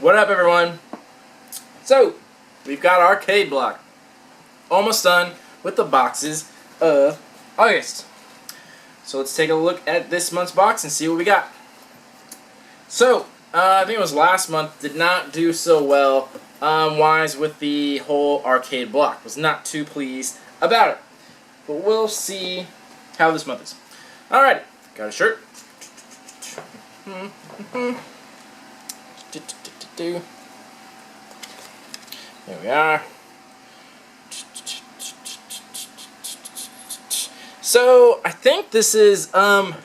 What up, everyone? So, we've got Arcade Block. Almost done with the boxes of August. So let's take a look at this month's box and see what we got. So, I think it was last month, did not do so well wise with the whole Arcade Block. Was not too pleased about it. But we'll see how this month is. Alrighty, got a shirt. There we are. So, I think this is from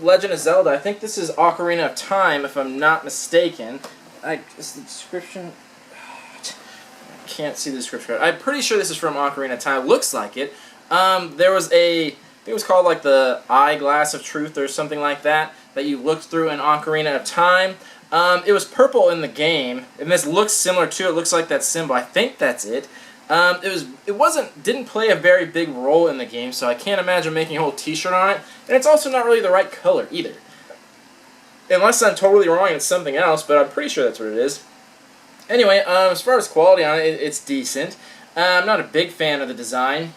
Legend of Zelda. I think this is Ocarina of Time, if I'm not mistaken. Is the description? I can't see the description. I'm pretty sure this is from Ocarina of Time. Looks like it. There was I think it was called like the Eyeglass of Truth or something like that you looked through in Ocarina of Time. It was purple in the game, and this looks similar to it. Looks like that symbol. I think that's it. Didn't play a very big role in the game, so I can't imagine making a whole T-shirt on it. And it's also not really the right color either, unless I'm totally wrong and it's something else. But I'm pretty sure that's what it is. Anyway, as far as quality on it, it's decent. I'm not a big fan of the design.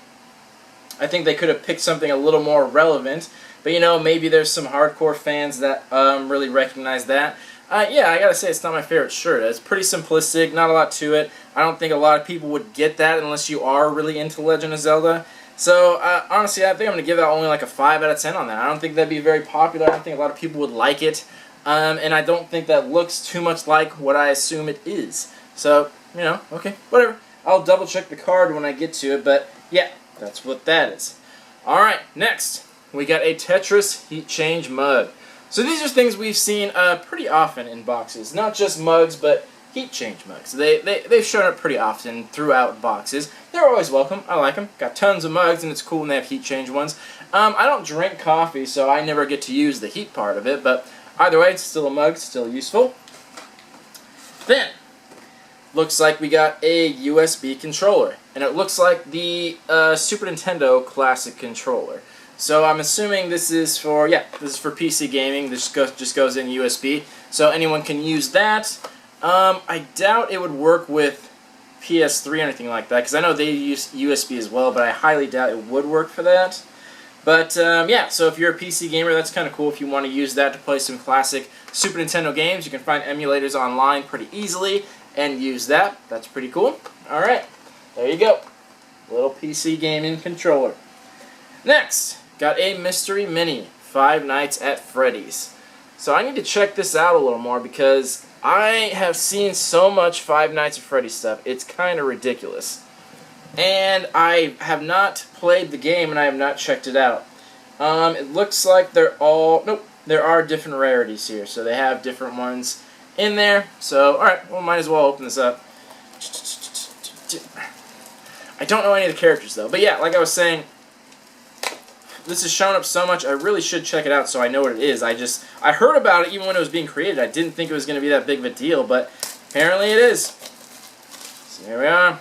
I think they could have picked something a little more relevant. But you know, maybe there's some hardcore fans that really recognize that. Yeah, I gotta say it's not my favorite shirt. It's pretty simplistic, not a lot to it. I don't think a lot of people would get that unless you are really into Legend of Zelda. So, honestly, I think I'm gonna give that only like a 5 out of 10 on that. I don't think that'd be very popular. I don't think a lot of people would like it. And I don't think that looks too much like what I assume it is. So, you know, okay, whatever. I'll double check the card when I get to it, but yeah, that's what that is. Alright, next, we got a Tetris Heat Change mug. So these are things we've seen pretty often in boxes. Not just mugs, but heat change mugs. They've shown up pretty often throughout boxes. They're always welcome. I like them. Got tons of mugs, and it's cool when they have heat change ones. I don't drink coffee, so I never get to use the heat part of it, but either way, it's still a mug, still useful. Then, looks like we got a USB controller, and it looks like the Super Nintendo Classic controller. So I'm assuming this is for PC gaming. This just goes in USB, so anyone can use that. I doubt it would work with PS3 or anything like that, because I know they use USB as well, but I highly doubt it would work for that. But yeah, so if you're a PC gamer, that's kind of cool. If you want to use that to play some classic Super Nintendo games, you can find emulators online pretty easily and use that. That's pretty cool. Alright, there you go. Little PC gaming controller. Next, got a Mystery Mini, Five Nights at Freddy's. So I need to check this out a little more because I have seen so much Five Nights at Freddy's stuff. It's kind of ridiculous. And I have not played the game and I have not checked it out. It looks like there are different rarities here. So they have different ones in there. So, alright, well, might as well open this up. I don't know any of the characters though. But yeah, like I was saying, this has shown up so much, I really should check it out so I know what it is. I heard about it even when it was being created. I didn't think it was going to be that big of a deal, but apparently it is. So here we are.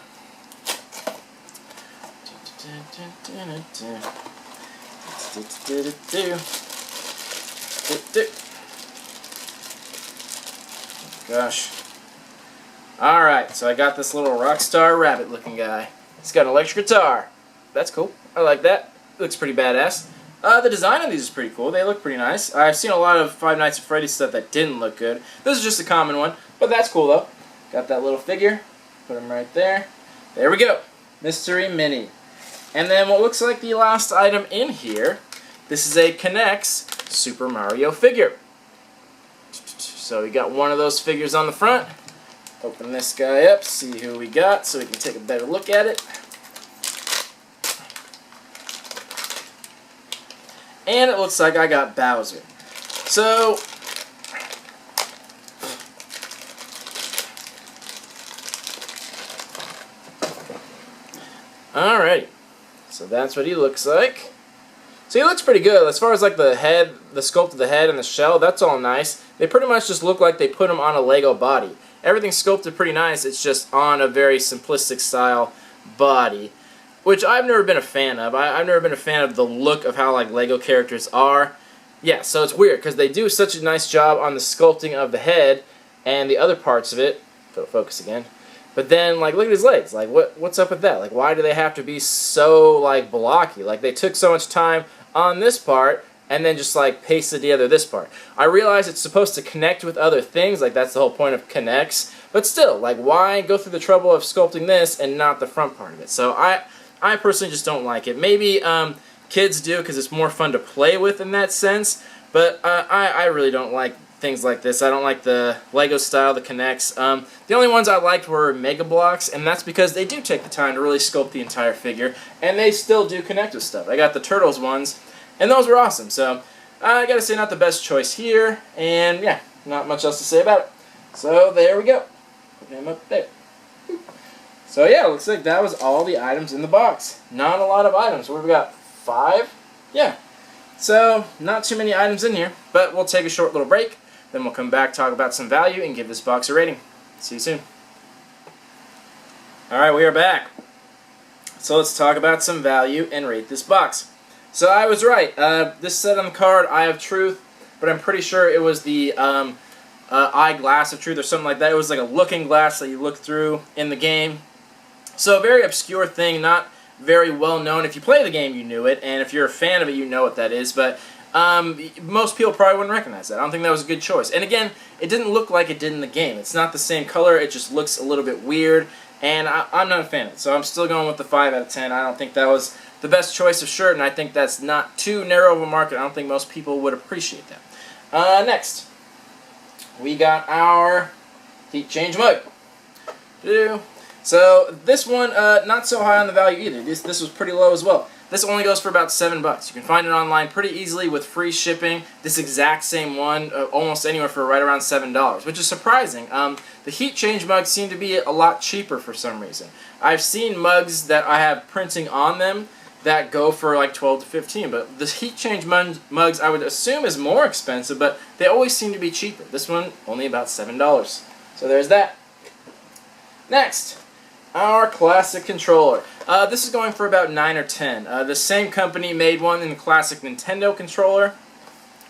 Gosh. Alright, so I got this little Rockstar Rabbit looking guy. He's got an electric guitar. That's cool. I like that. Looks pretty badass. The design of these is pretty cool. They look pretty nice. I've seen a lot of Five Nights at Freddy's stuff that didn't look good. This is just a common one, but that's cool though. Got that little figure. Put him right there. There we go. Mystery Mini. And then what looks like the last item in here, this is a K'NEX Super Mario figure. So we got one of those figures on the front. Open this guy up, see who we got so we can take a better look at it. And it looks like I got Bowser. So, alright. So that's what he looks like. So he looks pretty good. As far as like the head, the sculpt of the head and the shell, that's all nice. They pretty much just look like they put him on a Lego body. Everything's sculpted pretty nice. It's just on a very simplistic style body, which I've never been a fan of. I've never been a fan of the look of how like Lego characters are. Yeah, so it's weird because they do such a nice job on the sculpting of the head, and the other parts of it, focus again. But then, like, look at his legs. Like, what's up with that? Like, why do they have to be so, like, blocky? Like, they took so much time on this part and then just, like, pasted together this part. I realize it's supposed to connect with other things. Like, that's the whole point of connects. But still, like, why go through the trouble of sculpting this and not the front part of it? So I personally just don't like it. Maybe kids do because it's more fun to play with in that sense. But I really don't like things like this. I don't like the Lego style, the connects. The only ones I liked were Mega Bloks, and that's because they do take the time to really sculpt the entire figure, and they still do connect with stuff. I got the Turtles ones, and those were awesome. So I gotta say, not the best choice here, and yeah, not much else to say about it. So there we go. Put him up there. So yeah, looks like that was all the items in the box. Not a lot of items. What have we got? 5? Yeah. So not too many items in here, but we'll take a short little break. Then we'll come back, talk about some value, and give this box a rating. See you soon. Alright, we are back. So let's talk about some value and rate this box. So I was right. This said on the card, Eye of Truth, but I'm pretty sure it was the Eyeglass of Truth or something like that. It was like a looking glass that you look through in the game. So a very obscure thing, not very well known. If you play the game, you knew it, and if you're a fan of it, you know what that is, but most people probably wouldn't recognize that. I don't think that was a good choice. And again, it didn't look like it did in the game. It's not the same color. It just looks a little bit weird, and I'm not a fan of it. So I'm still going with the 5 out of 10. I don't think that was the best choice of shirt, and I think that's not too narrow of a market. I don't think most people would appreciate that. Next, we got our Heat Change mug. So this one, not so high on the value either. This was pretty low as well. This only goes for about $7. You can find it online pretty easily with free shipping. This exact same one, almost anywhere for right around $7, which is surprising. The Heat Change mugs seem to be a lot cheaper for some reason. I've seen mugs that I have printing on them that go for like 12 to 15, but the Heat Change mugs I would assume is more expensive, but they always seem to be cheaper. This one only about $7. So there's that. Next, our classic controller. This is going for about 9 or 10. The same company made one in the classic Nintendo controller.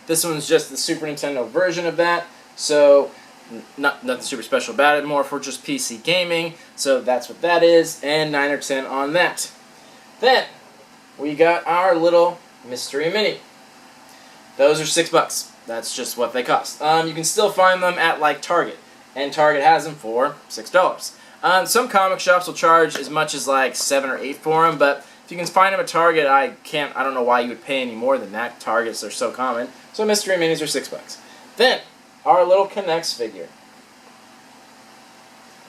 This one's just the Super Nintendo version of that, so nothing super special about it, more for just PC gaming, so that's what that is, and 9 or 10 on that. Then, we got our little Mystery Mini. Those are $6. That's just what they cost. You can still find them at like Target, and Target has them for $6. Some comic shops will charge as much as like 7 or 8 for them, but if you can find them at Target, I don't know why you would pay any more than that. Targets are so common. So Mystery Minis are $6. Then, our little K'NEX figure.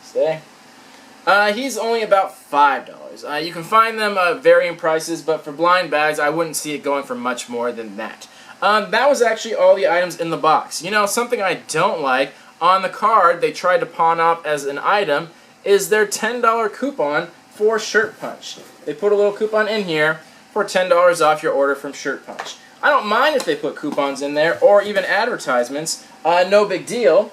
Stay. He's only about $5. You can find them varying prices, but for blind bags, I wouldn't see it going for much more than that. That was actually all the items in the box. You know, something I don't like, on the card they tried to pawn off as an item is their $10 coupon for Shirt Punch. They put a little coupon in here for $10 off your order from Shirt Punch. I don't mind if they put coupons in there or even advertisements, no big deal,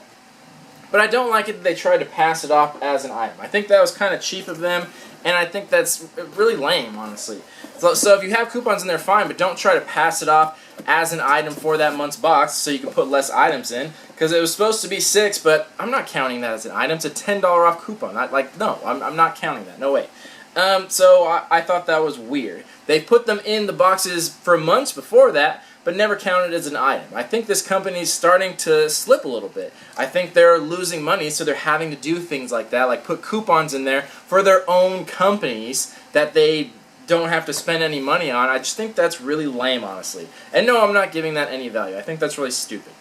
but I don't like it that they tried to pass it off as an item. I think that was kind of cheap of them, and I think that's really lame, honestly. So if you have coupons in there, fine, but don't try to pass it off as an item for that month's box so you can put less items in, because it was supposed to be $6, but I'm not counting that as an item. It's a $10 off coupon. No, I'm not counting that. No way. So I thought that was weird. They put them in the boxes for months before that, but never counted as an item. I think this company's starting to slip a little bit. I think they're losing money, so they're having to do things like that, like put coupons in there for their own companies that they don't have to spend any money on. I just think that's really lame, honestly. And no, I'm not giving that any value. I think that's really stupid.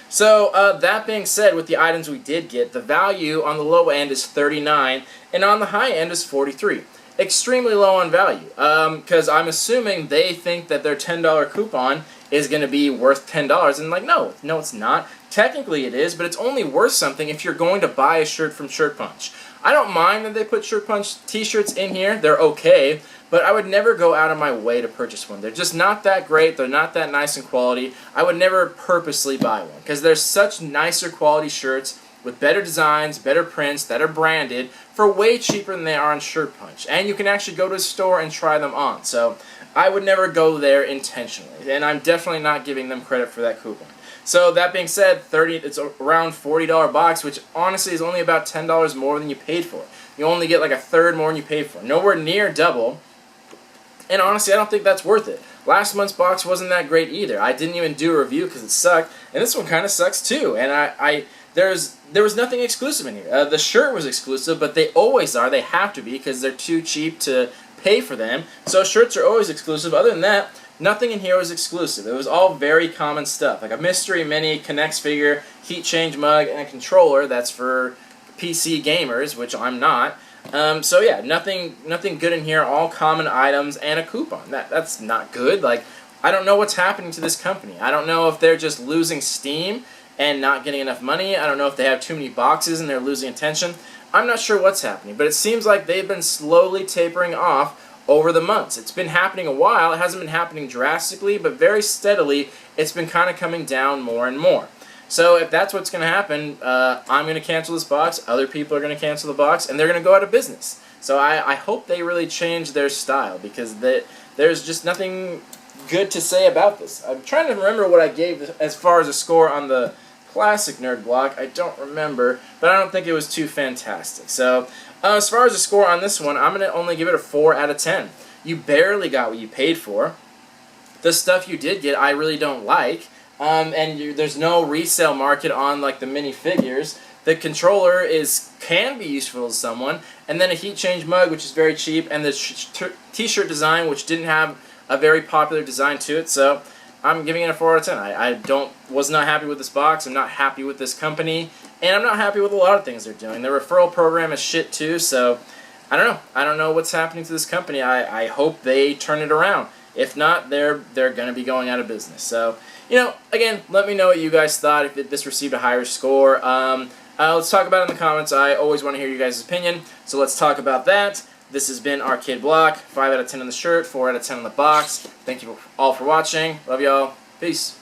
So, that being said, with the items we did get, the value on the low end is $39, and on the high end is $43. Extremely low on value, because I'm assuming they think that their $10 coupon is going to be worth $10, and like, no, it's not. Technically it is, but it's only worth something if you're going to buy a shirt from Shirt Punch. I don't mind that they put Shirt Punch t-shirts in here, they're okay, but I would never go out of my way to purchase one. They're just not that great, they're not that nice in quality. I would never purposely buy one, because there's such nicer quality shirts with better designs, better prints, that are branded, for way cheaper than they are on Shirt Punch. And you can actually go to a store and try them on. So I would never go there intentionally, and I'm definitely not giving them credit for that coupon. So that being said, it's around $40 box, which honestly is only about $10 more than you paid for. You only get like a third more than you paid for. Nowhere near double. And honestly, I don't think that's worth it. Last month's box wasn't that great either. I didn't even do a review because it sucked, and this one kind of sucks too. And there was nothing exclusive in here. The shirt was exclusive, but they always are. They have to be because they're too cheap to pay for them. So shirts are always exclusive. Other than that, nothing in here was exclusive. It was all very common stuff, like a Mystery Mini, K'NEX figure, heat change mug, and a controller. That's for PC gamers, which I'm not. So yeah, nothing good in here. All common items and a coupon. That's not good. Like, I don't know what's happening to this company. I don't know if they're just losing steam and not getting enough money. I don't know if they have too many boxes and they're losing attention. I'm not sure what's happening, but it seems like they've been slowly tapering off over the months. It's been happening a while. It hasn't been happening drastically, but very steadily, it's been kind of coming down more and more. So if that's what's going to happen, I'm going to cancel this box, other people are going to cancel the box, and they're going to go out of business. So I hope they really change their style, because there's just nothing good to say about this. I'm trying to remember what I gave as far as a score on the classic Nerd Block. I don't remember, but I don't think it was too fantastic. So as far as a score on this one, I'm going to only give it a 4 out of 10. You barely got what you paid for. The stuff you did get, I really don't like. There's no resale market on like the minifigures. The controller can be useful to someone, and then a heat change mug, which is very cheap, and the t-shirt design, which didn't have a very popular design to it. So I'm giving it a 4 out of 10. I was not happy with this box. I'm not happy with this company, and I'm not happy with a lot of things they're doing. Their referral program is shit too. So I don't know. I don't know what's happening to this company. I hope they turn it around. If not, they're going to be going out of business. So, again, let me know what you guys thought, if this received a higher score. Let's talk about it in the comments. I always want to hear you guys' opinion, so let's talk about that. This has been Arcade Block. 5 out of 10 on the shirt, 4 out of 10 on the box. Thank you all for watching. Love y'all. Peace.